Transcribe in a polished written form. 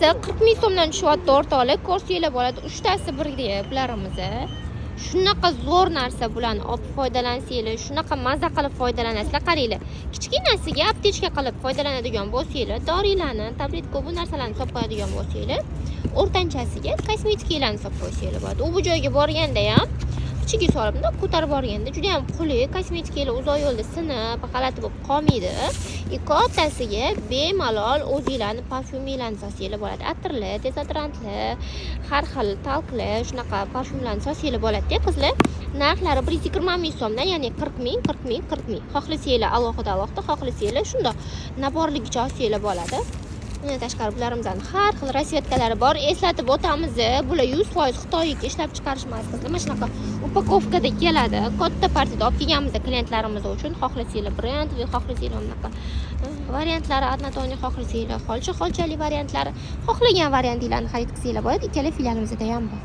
ikkitasi 40 ming so'mdan tushyapti o'rtoqlar. Ko'rsanglar bo'ladi, 3tasi birga bularimiz. Shunaqa zo'r narsa bularni olib foydalansanglar, shunaqa maza qilib foydalanasizlar. Qaranglar, kichkinasiga aptechka qilib foydalanadigan bo'lsanglar, dorilarni, tabletka bu narsalarni solib qo'yadigan bo'lsanglar, o'rtanchasiga kosmetikalarni solib qo'ysanglar bo'ladi. U bu joyga borganda ham ichiga solib ko'tarib borganda juda ham qulay, kosmetikalar uzoq yo'lda sinib, g'alati bo'lib qolmaydi. Ikkitasiga bemalol o'zingizlarni parfyuminglarni solsanglar bo'ladi. Atirlar, dezodorantlar, har xil talqlar, shunaqa parfyumlarni solsanglar bo'ladi-da qizlar. Narxlari 120 ming so'mdan, ya'ni 40 ming, 40 ming, 40 ming. Xohlasanglar alohida, xohlasanglar shundoq naborligicha olsanglar bo'ladi. Bundan tashqari bularımızdan har xil rasvetkalari bor. Eslatib o'tamiz, bular 100% Xitoyga ishlab chiqarish emas. Mana shunaqa upakovkada keladi. Katta partiyada olib kelganmiz klientlarimiz uchun. Xohlasanglar brend, xohlasanglar bunaqa variantlari, однотонный xohlasanglar, xolchali variantlari, xohlagan variantinglarni xarid qilsanglar bo'ladi. Ikkala filialimizda ham bor.